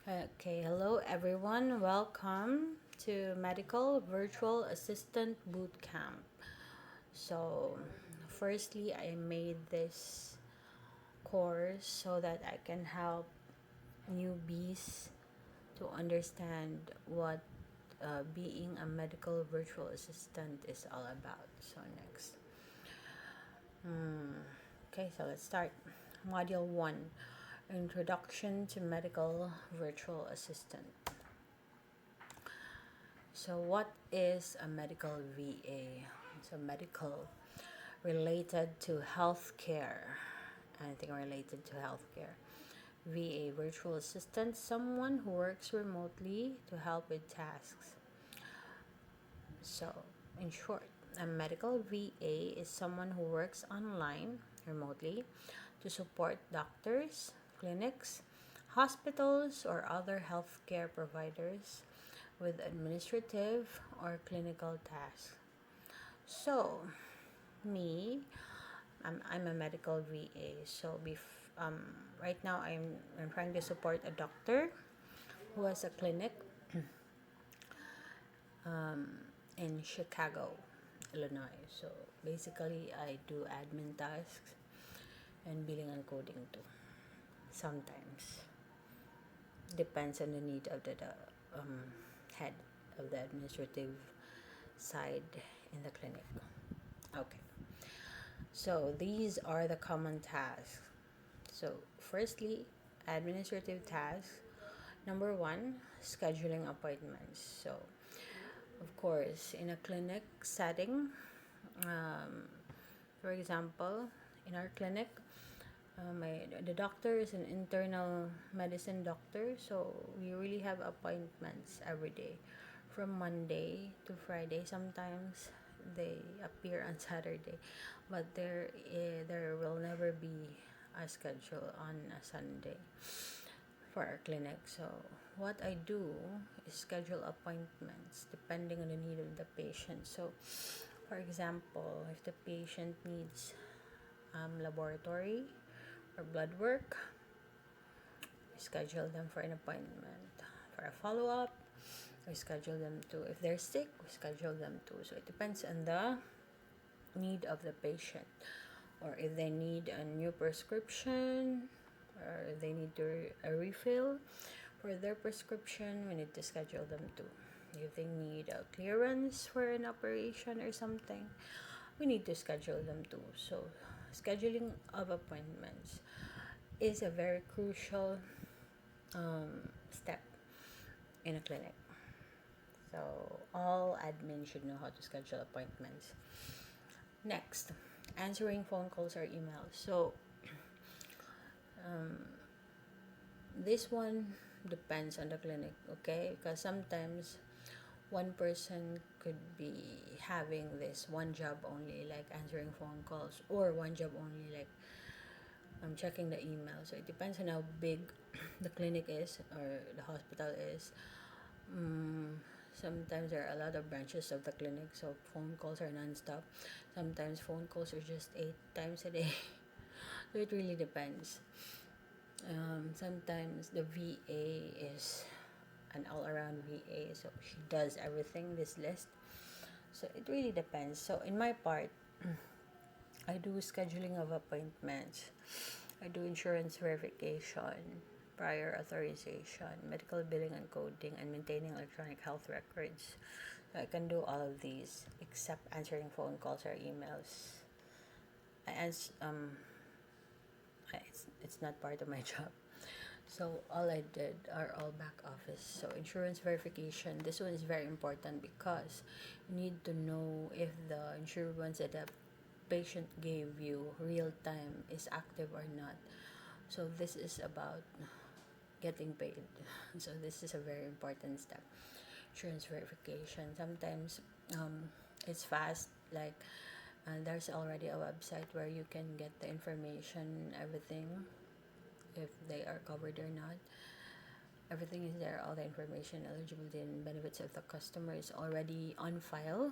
Okay, hello everyone. Welcome to Medical Virtual Assistant Bootcamp. So, firstly, I made this course so that I can help newbies to understand what being a medical virtual assistant is all about. So, next. Okay, so let's start. Module 1, Introduction to Medical Virtual Assistant. So, what is a medical VA? So, medical related to healthcare. Anything related to healthcare. VA, virtual assistant, someone who works remotely to help with tasks. So, in short, a medical VA is someone who works online remotely to support doctors, clinics, hospitals, or other healthcare providers with administrative or clinical tasks. So, me, I'm a medical VA. So, right now I'm trying to support a doctor who has a clinic in Chicago, Illinois. So, basically, I do admin tasks and billing and coding too. Sometimes depends on the need of the head of the administrative side in the clinic. Okay. So these are the common tasks. So firstly, administrative tasks. Number one, scheduling appointments. So of course, in a clinic setting, um, for example, in our clinic, the doctor is an internal medicine doctor, so we really have appointments every day, from Monday to Friday. Sometimes they appear on Saturday, but there will never be a schedule on a Sunday for our clinic. So what I do is schedule appointments depending on the need of the patient. So for example, if the patient needs laboratory or blood work, we schedule them for an appointment. For a follow-up, we schedule them to, if they're sick, we schedule them too. So it depends on the need of the patient, or if they need a new prescription, or if they need a refill for their prescription, we need to schedule them too. If they need a clearance for an operation or something, we need to schedule them too. So scheduling of appointments is a very crucial step in a clinic. So all admin should know how to schedule appointments. Next, answering phone calls or emails. So this one depends on the clinic, okay? Because sometimes one person could be having this one job only, like answering phone calls, or one job only, like checking the email. So it depends on how big the clinic is or the hospital is. Sometimes there are a lot of branches of the clinic, so phone calls are non-stop. Sometimes phone calls are just 8 times a day. So it really depends. Sometimes the VA is an all-around VA, so she does everything, this list. So it really depends. So in my part, I do scheduling of appointments, I do insurance verification, prior authorization, medical billing and coding, and maintaining electronic health records. So I can do all of these except answering phone calls or emails. I it's not part of my job. So all I did are all back office. So insurance verification, this one is very important because you need to know if the insurance that the patient gave you real time is active or not. So this is about getting paid. So this is a very important step. Insurance verification. Sometimes it's fast, like there's already a website where you can get the information, everything, if they are covered or not. Everything is there, all the information, eligibility and benefits of the customer is already on file.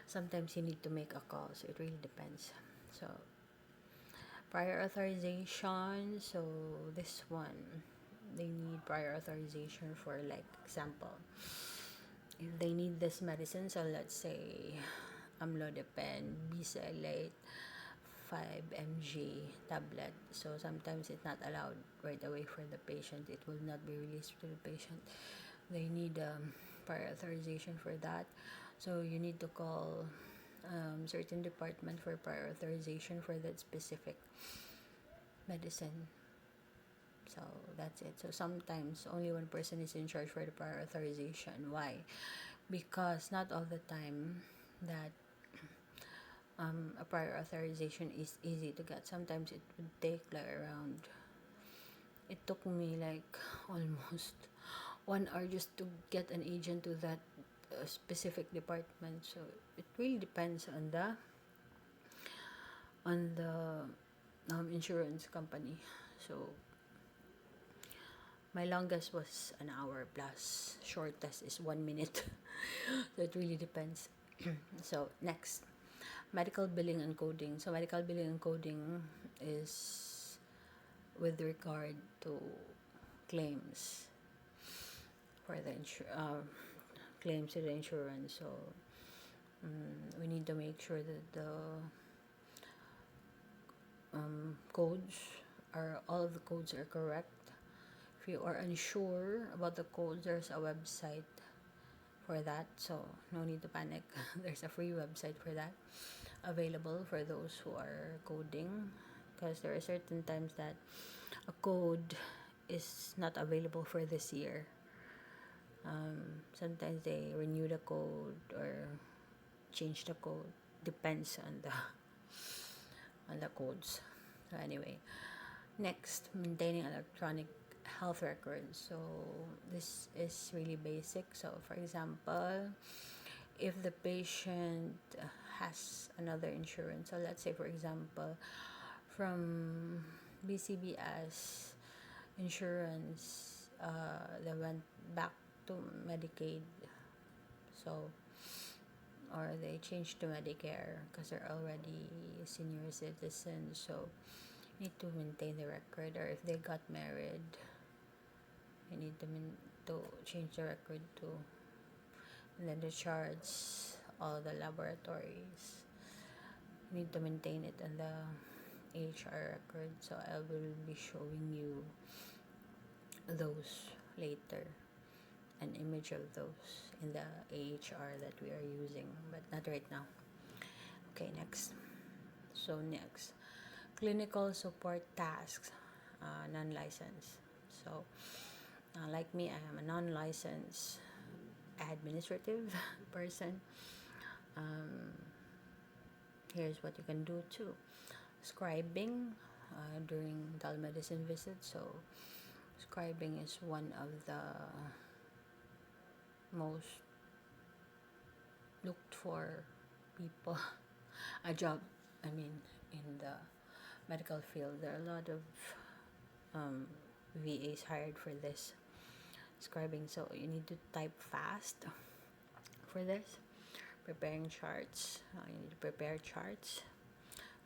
Sometimes you need to make a call, so it really depends. So prior authorization, so this one, they need prior authorization for, like, example, if they need this medicine, so let's say amlodipine bisalate 5 mg tablet. So sometimes it's not allowed right away for the patient. It will not be released to the patient. They need prior authorization for that. So you need to call certain department for prior authorization for that specific medicine. So that's it. So sometimes only one person is in charge for the prior authorization. Why? Because not all the time that a prior authorization is easy to get. Sometimes it would take like around, it took me like almost 1 hour just to get an agent to that specific department. So it really depends on the insurance company. So my longest was an hour plus, shortest is 1 minute. So it really depends. So next, medical billing and coding. So medical billing and coding is with regard to claims for the claims to the insurance. So we need to make sure that the codes are, all of the codes are correct. If you are unsure about the codes, there's a website for that, so no need to panic. There's a free website for that available for those who are coding, because there are certain times that a code is not available for this year. Sometimes they renew the code or change the code, depends on the codes. So anyway, next, maintaining electronic health records. So this is really basic. So for example, if the patient has another insurance, so let's say for example from BCBS insurance, they went back to Medicaid, so, or they changed to Medicare because they're already senior citizens, so need to maintain the record. Or if they got married, you need to change the record too. And then the charts, all the laboratories, you need to maintain it in the AHR record. So I will be showing you those later, an image of those in the AHR that we are using, but not right now. Okay, next. So next, clinical support tasks, non-licensed. So like me, I am a non-licensed administrative person. Here's what you can do too: scribing during telemedicine visits. So scribing is one of the most looked for people a job, I mean, in the medical field. There are a lot of VAs hired for this scribing. So you need to type fast for this. Preparing charts, you need to prepare charts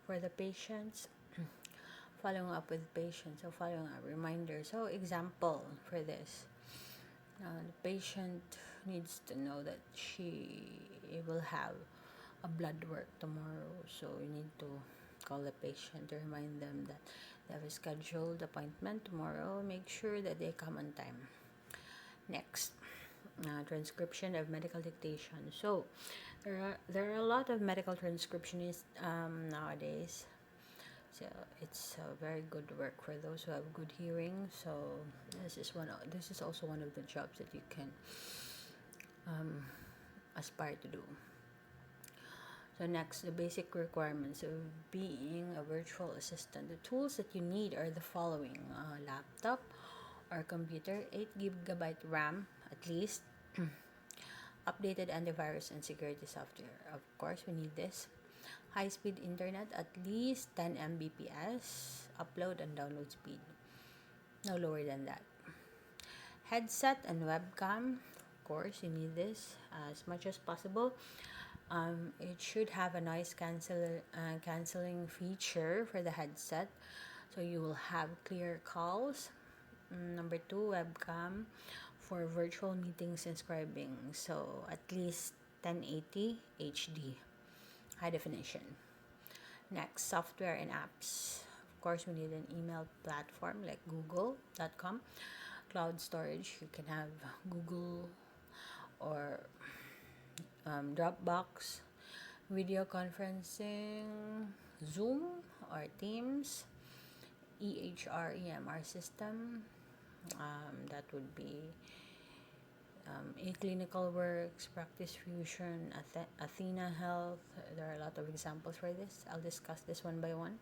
for the patients. Following up with patients, so following up reminders. So example for this, the patient needs to know that she will have a blood work tomorrow, so you need to call the patient to remind them that they have a scheduled appointment tomorrow. Make sure that they come on time. Next, transcription of medical dictation. So there are a lot of medical transcriptionists nowadays. So it's very good work for those who have good hearing. So this is also one of the jobs that you can aspire to do. So next, the basic requirements of being a virtual assistant. The tools that you need are the following: laptop or computer, 8 GB RAM at least, updated antivirus and security software. Of course, we need this. High-speed internet, at least 10 Mbps, upload and download speed. No lower than that. Headset and webcam, of course, you need this as much as possible. It should have a noise canceling feature for the headset, so you will have clear calls Number two, webcam for virtual meetings and scribing. So at least 1080 HD, high definition. Next, software and apps. Of course, we need an email platform like google.com. Cloud storage, you can have Google or Dropbox. Video conferencing, Zoom or Teams. EMR system, that would be eClinical Works, Practice Fusion, Athena Health. There are a lot of examples for this. I'll discuss this one by one.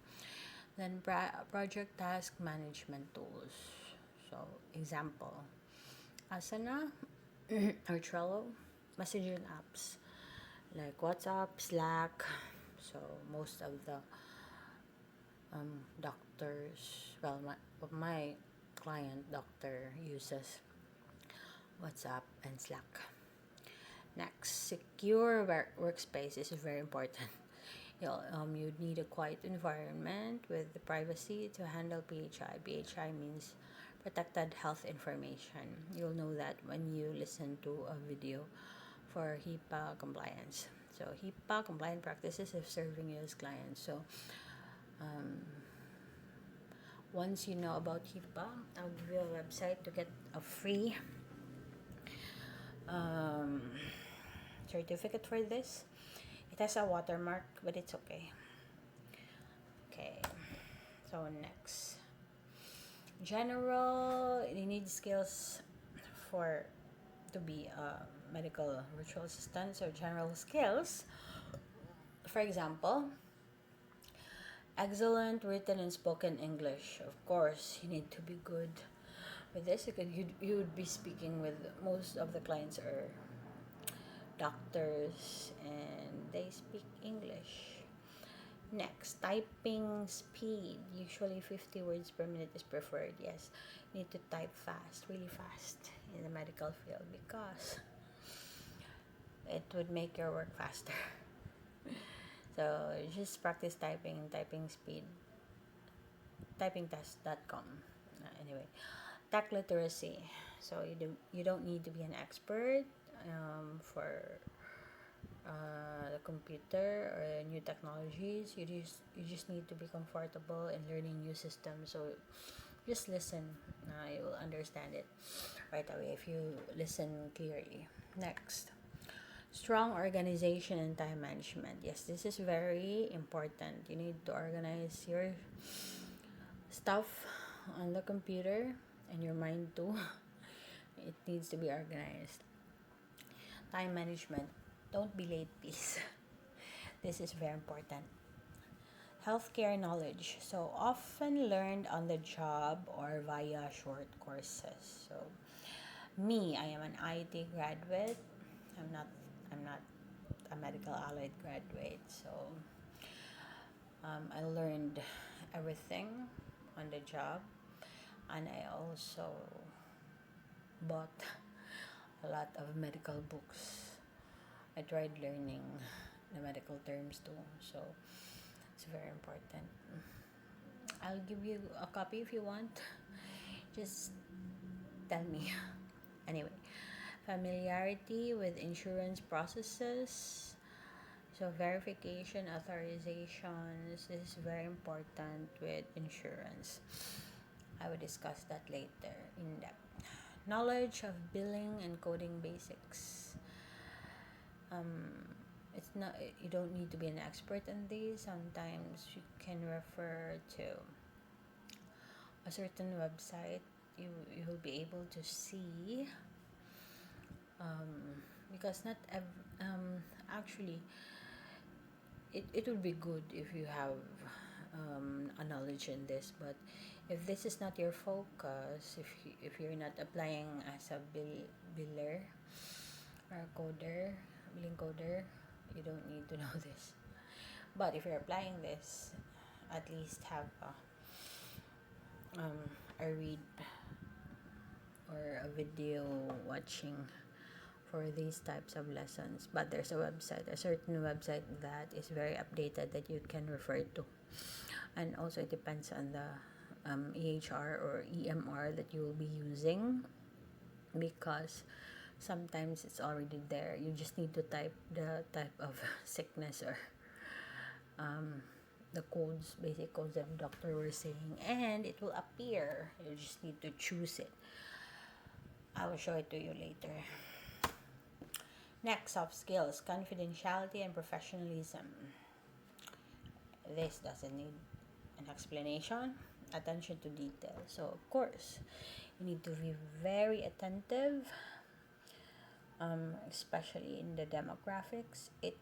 Then project task management tools. So example, Asana or Trello, messaging apps like WhatsApp, Slack. So most of the doctors, well, my client doctor uses WhatsApp and Slack. Next, secure workspace is very important. You need a quiet environment with the privacy to handle PHI. PHI means protected health information. You'll know that when you listen to a video for HIPAA compliance. So HIPAA compliant practices of serving you as clients. So once you know about HIPAA, I'll give you a website to get a free certificate for this. It has a watermark, but it's okay. Okay, so next, general, you need skills for to be a medical virtual assistant. So general skills, for example, excellent written and spoken English. Of course, you need to be good with this because you would be speaking with most of the clients are doctors and they speak English. Next, typing speed. Usually 50 words per minute is preferred. Yes, you need to type fast, really fast in the medical field because it would make your work faster. So just practice typing speed. Typingtest.com. Anyway, tech literacy. So you don't need to be an expert for the computer or new technologies. You just need to be comfortable in learning new systems. So just listen. You will understand it right away if you listen clearly. Next, strong organization and time management. Yes, this is very important. You need to organize your stuff on the computer and your mind too. It needs to be organized. Time management. Don't be late, please. This is very important. Healthcare knowledge. So often learned on the job or via short courses. So me, I am an IT graduate. I'm not a medical allied graduate. So I learned everything on the job, and I also bought a lot of medical books. I tried learning the medical terms too, so it's very important. I'll give you a copy if you want. Just tell me. Anyway, familiarity with insurance processes. So verification, authorizations, this is very important with insurance. I will discuss that later in depth. Knowledge of billing and coding basics. It's not, you don't need to be an expert in these. Sometimes you can refer to a certain website. You will be able to see because not actually it would be good if you have a knowledge in this, but if this is not your focus, if you're not applying as a biller or billing coder, you don't need to know this. But if you're applying this, at least have a read or a video watching for these types of lessons. But there's a certain website that is very updated that you can refer to, and also it depends on the EHR or EMR that you will be using, because sometimes it's already there. You just need to type the type of sickness or the codes, basic codes that the doctor was saying, and it will appear. You just need to choose it. I will show it to you later. Next, soft skills, confidentiality and professionalism. This doesn't need an explanation. Attention to detail. So, of course, you need to be very attentive, especially in the demographics. It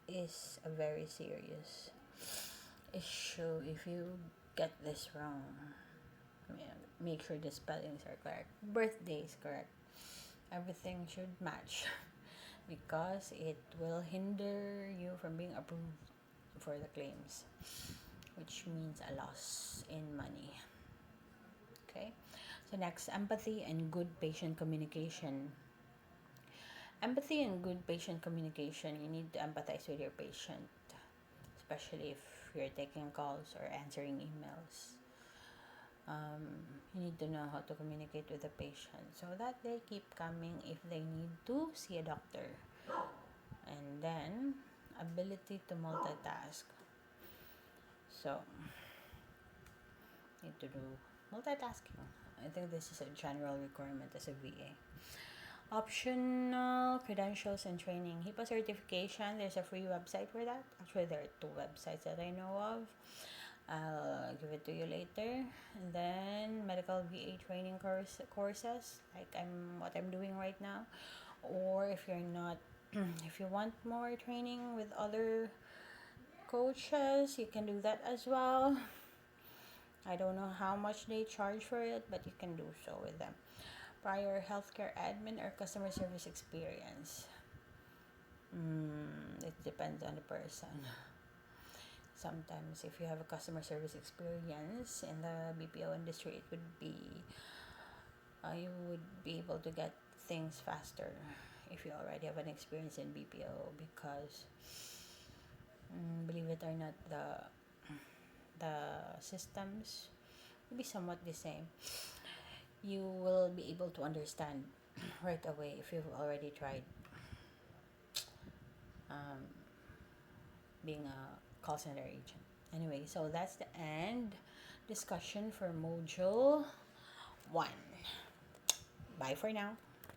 is a very serious issue if you get this wrong. Make sure the spellings are correct, birthday is correct, everything should match because it will hinder you from being approved for the claims, which means a loss in money. Okay, so next, empathy and good patient communication. Empathy and good patient communication, you need to empathize with your patient, especially if you're taking calls or answering emails. You need to know how to communicate with the patient so that they keep coming if they need to see a doctor. And then, ability to multitask. So, need to do multitasking. I think this is a general requirement as a VA. Optional credentials and training. HIPAA certification, there's a free website for that. Actually, there are 2 websites that I know of. I'll give it to you later. And then medical VA training courses, like what I'm doing right now. Or if you're not, if you want more training with other coaches, you can do that as well. I don't know how much they charge for it, but you can do so with them. Prior healthcare admin or customer service experience. It depends on the person. Sometimes if you have a customer service experience in the BPO industry, it would be you would be able to get things faster if you already have an experience in BPO, because believe it or not, the systems will be somewhat the same. You will be able to understand right away if you've already tried being a call center agent. Anyway, so that's the end discussion for module 1. Bye for now.